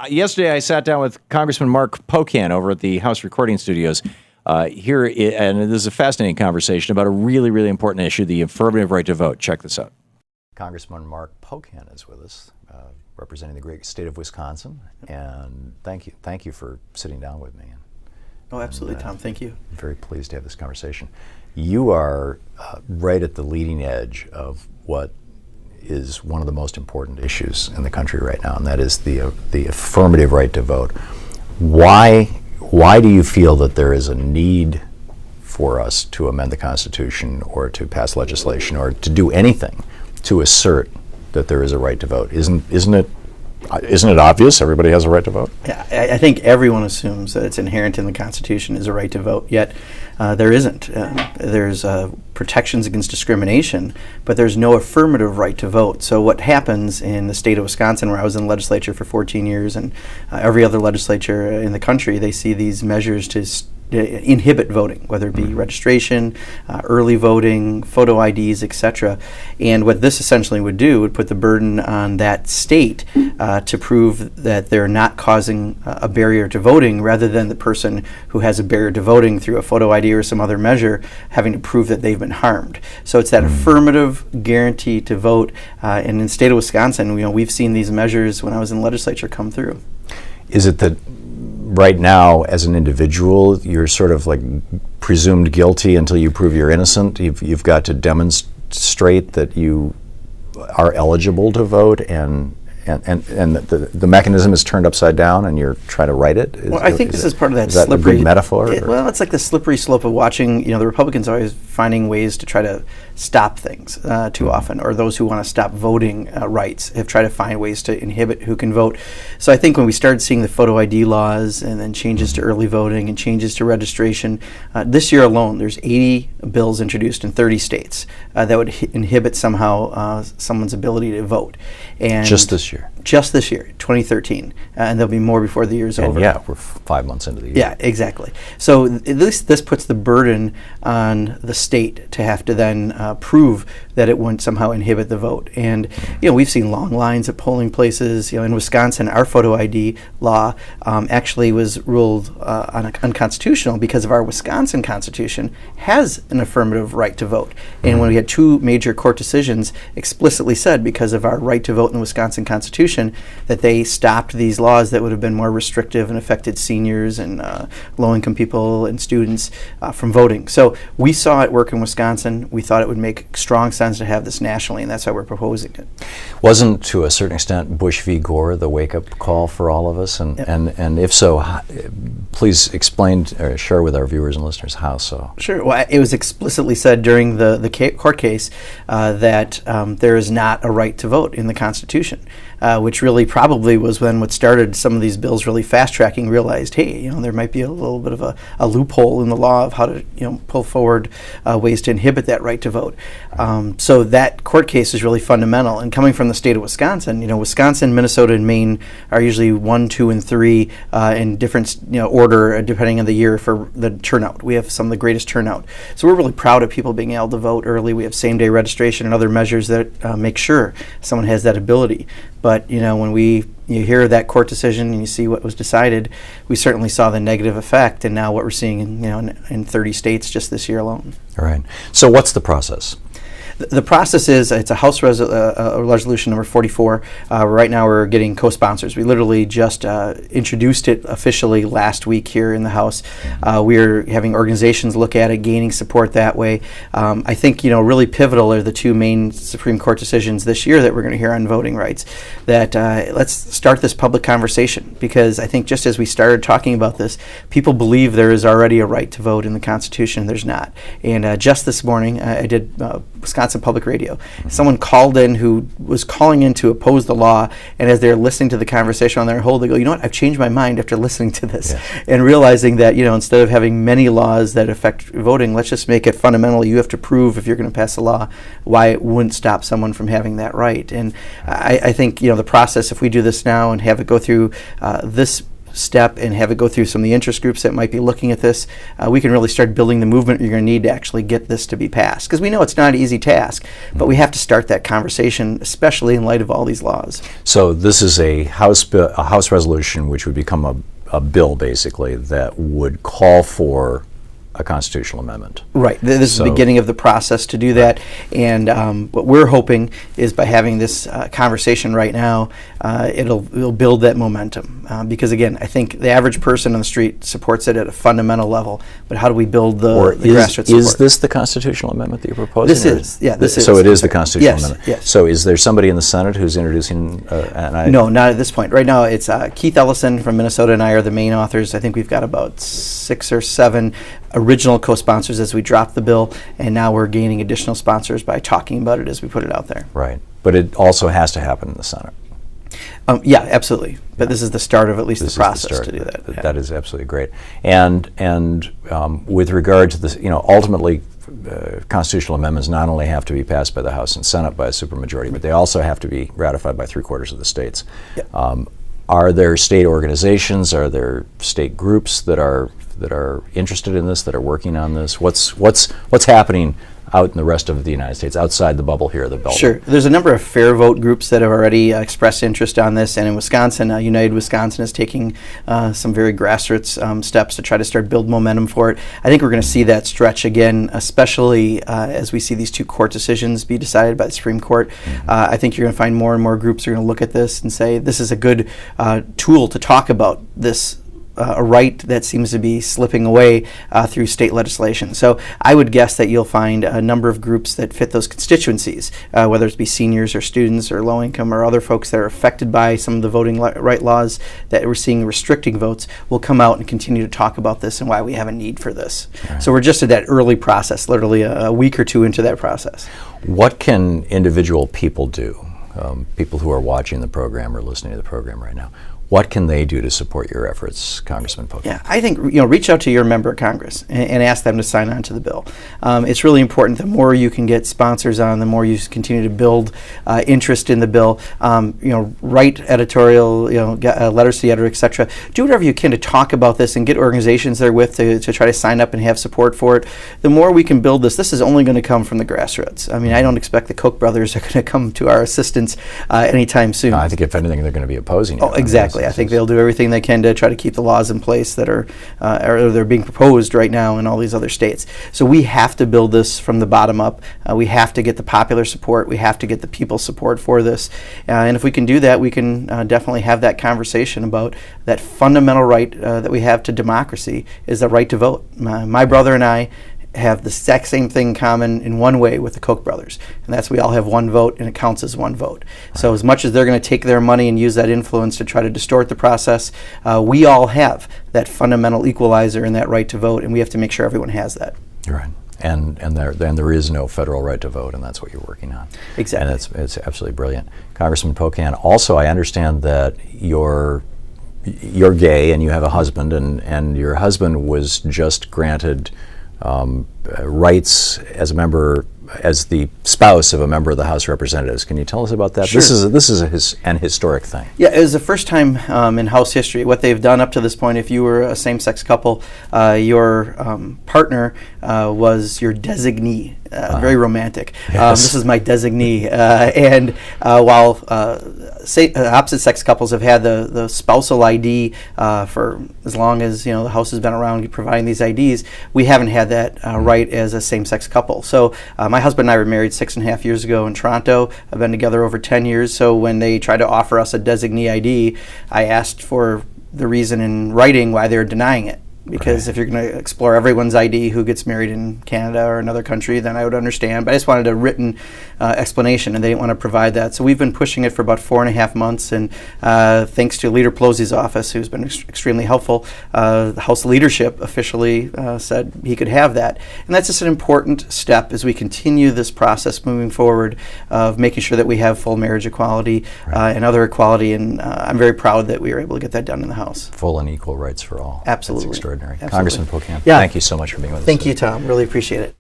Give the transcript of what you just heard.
Yesterday, I sat down with Congressman Mark Pocan over at the House Recording Studios and this is a fascinating conversation about a really, really important issue, the affirmative right to vote. Check this out. Congressman Mark Pocan is with us, representing the great state of Wisconsin, and thank you for sitting down with me. Oh, absolutely, Tom. Thank you. I'm very pleased to have this conversation. You are right at the leading edge of what is one of the most important issues in the country right now, and that is the affirmative right to vote. Why do you feel that there is a need for us to amend the Constitution or to pass legislation or to do anything to assert that there is a right to vote? Isn't it obvious everybody has a right to vote? Yeah, I think everyone assumes that it's inherent in the Constitution is a right to vote, yet there isn't. There's protections against discrimination, but there's no affirmative right to vote. So what happens in the state of Wisconsin, where I was in the legislature for 14 years, and every other legislature in the country, they see these measures to inhibit voting, whether it be registration, early voting, photo IDs, etc. And what this essentially would do would put the burden on that state to prove that they're not causing a barrier to voting, rather than the person who has a barrier to voting through a photo ID or some other measure having to prove that they've been harmed. So it's that affirmative guarantee to vote. And in the state of Wisconsin, we've seen these measures when I was in the legislature come through. Is it that right now, as an individual, you're sort of like presumed guilty until you prove you're innocent? You've got to demonstrate that you are eligible to vote, and the mechanism is turned upside down, and you're trying to right it? Well, I think this is part of that is that slippery a good metaphor? Well, it's like the slippery slope of watching, the Republicans always finding ways to try to stop things too often, or those who want to stop voting rights have tried to find ways to inhibit who can vote. So I think when we started seeing the photo ID laws and then changes to early voting and changes to registration, this year alone there's 80 bills introduced in 30 states that would inhibit somehow someone's ability to vote. And just this year? Just this year, 2013. And there'll be more before the year's over. Yeah, we're 5 months into the year. Yeah, exactly. So this puts the burden on the state to have to then prove that it won't somehow inhibit the vote. And we've seen long lines at polling places. In Wisconsin, our photo ID law actually was ruled unconstitutional because of our Wisconsin Constitution has an affirmative right to vote. And when we had two major court decisions explicitly said, because of our right to vote in the Wisconsin Constitution, that they stopped these laws that would have been more restrictive and affected seniors and low-income people and students from voting. So we saw it work in Wisconsin. We thought it would make strong sense to have this nationally, and that's why we're proposing it. Wasn't, to a certain extent, Bush v. Gore the wake-up call for all of us? And if so, please explain or share with our viewers and listeners how so. Sure. Well, it was explicitly said during the court case that there is not a right to vote in the Constitution, which really probably was when what started some of these bills really fast-tracking realized, hey, there might be a little bit of a loophole in the law of how to pull forward ways to inhibit that right to vote. So that court case is really fundamental. And coming from the state of Wisconsin, Wisconsin, Minnesota, and Maine are usually 1, 2, and 3 in different order depending on the year for the turnout. We have some of the greatest turnout. So we're really proud of people being able to vote early. We have same-day registration and other measures that make sure someone has that ability. But when you hear that court decision and you see what was decided, we certainly saw the negative effect, and now what we're seeing in 30 states just this year alone. All right. So what's the process? The process is, it's a House resolution number 44. Right now we're getting co-sponsors. We literally just introduced it officially last week here in the House. We're having organizations look at it, gaining support that way. I think really pivotal are the two main Supreme Court decisions this year that we're going to hear on voting rights. That let's start this public conversation, because I think just as we started talking about this, people believe there is already a right to vote in the Constitution. There's not. And just this morning I did Wisconsin Public Radio. Someone called in who was calling in to oppose the law, and as they're listening to the conversation on their hold, they go, you know what, I've changed my mind after listening to this. And realizing that, instead of having many laws that affect voting, let's just make it fundamental. You have to prove, if you're going to pass a law, why it wouldn't stop someone from having that right. And I think, the process, if we do this now and have it go through this step and have it go through some of the interest groups that might be looking at this, we can really start building the movement you're going to need to actually get this to be passed. Because we know it's not an easy task, but we have to start that conversation, especially in light of all these laws. So this is a House resolution which would become a bill, basically, that would call for a constitutional amendment. Right. This is the beginning of the process to do that. And what we're hoping is by having this conversation right now, it'll build that momentum. Because again, I think the average person on the street supports it at a fundamental level. But how do we build the grassroots support? Is this the constitutional amendment that you're proposing? This is. Yeah, this is. So it is the constitutional amendment? Yes. So is there somebody in the Senate who's introducing No, not at this point. Right now it's Keith Ellison from Minnesota and I are the main authors. I think we've got about 6 or 7 original co-sponsors as we dropped the bill, and now we're gaining additional sponsors by talking about it as we put it out there. Right. But it also has to happen in the Senate. Yeah, absolutely. But this is the start of at least the process to do that. That is absolutely great. And with regard to this, ultimately, constitutional amendments not only have to be passed by the House and Senate by a supermajority, but they also have to be ratified by 3/4 of the states. Yep. Are there state organizations? Are there state groups that are interested in this, that are working on this? What's happening out in the rest of the United States, outside the bubble here, the Beltway? Sure. There's a number of fair vote groups that have already expressed interest on this, and in Wisconsin, United Wisconsin is taking some very grassroots steps to try to start build momentum for it. I think we're going to see that stretch again, especially as we see these 2 court decisions be decided by the Supreme Court. I think you're going to find more and more groups are going to look at this and say this is a good tool to talk about this a right that seems to be slipping away through state legislation. So I would guess that you'll find a number of groups that fit those constituencies, whether it be seniors or students or low income or other folks that are affected by some of the voting right laws that we're seeing restricting votes, will come out and continue to talk about this and why we have a need for this. Right. So we're just at that early process, literally a week or 2 into that process. What can individual people do, people who are watching the program or listening to the program right now? What can they do to support your efforts, Congressman Pocan? Yeah, I think reach out to your member of Congress and ask them to sign on to the bill. It's really important. The more you can get sponsors on, the more you continue to build interest in the bill. Write editorial, letters to the editor, etc. Do whatever you can to talk about this and get organizations they're with to try to sign up and have support for it. The more we can build this is only going to come from the grassroots. I mean, I don't expect the Koch brothers are going to come to our assistance anytime soon. No, I think if anything, they're going to be opposing it. Oh, exactly. I think they'll do everything they can to try to keep the laws in place that are they're being proposed right now in all these other states. So we have to build this from the bottom up. We have to get the popular support. We have to get the people support for this. And if we can do that, we can definitely have that conversation about that fundamental right that we have to democracy is the right to vote. My brother and I have the exact same thing in common in one way with the Koch brothers, and that's we all have one vote and it counts as one vote. Right. So as much as they're going to take their money and use that influence to try to distort the process, we all have that fundamental equalizer and that right to vote, and we have to make sure everyone has that. You're right. And there is no federal right to vote, and that's what you're working on. Exactly. And it's absolutely brilliant. Congressman Pocan, also I understand that you're gay and you have a husband, and your husband was just granted rights as the spouse of a member of the House of Representatives. Can you tell us about that? Sure. This is an historic thing. Yeah, it was the first time in House history. What they've done up to this point, if you were a same-sex couple, your partner was your designee. Very romantic. Yes. This is my designee. And while opposite-sex couples have had the spousal ID for as long as the House has been around providing these IDs, we haven't had that right as a same-sex couple. So my husband and I were married 6.5 years ago in Toronto. I've been together over 10 years. So when they tried to offer us a designee ID, I asked for the reason in writing why they're denying it. Because if you're going to explore everyone's ID who gets married in Canada or another country, then I would understand. But I just wanted a written explanation, and they didn't want to provide that. So we've been pushing it for about 4.5 months, and thanks to Leader Pelosi's office, who's been extremely helpful, the House leadership officially said he could have that. And that's just an important step as we continue this process moving forward of making sure that we have full marriage equality and other equality. And I'm very proud that we were able to get that done in the House. Full and equal rights for all. Absolutely. That's extraordinary. Absolutely. Congressman Pocan, yeah. Thank you so much for being with us. Thank you, Tom. Really appreciate it.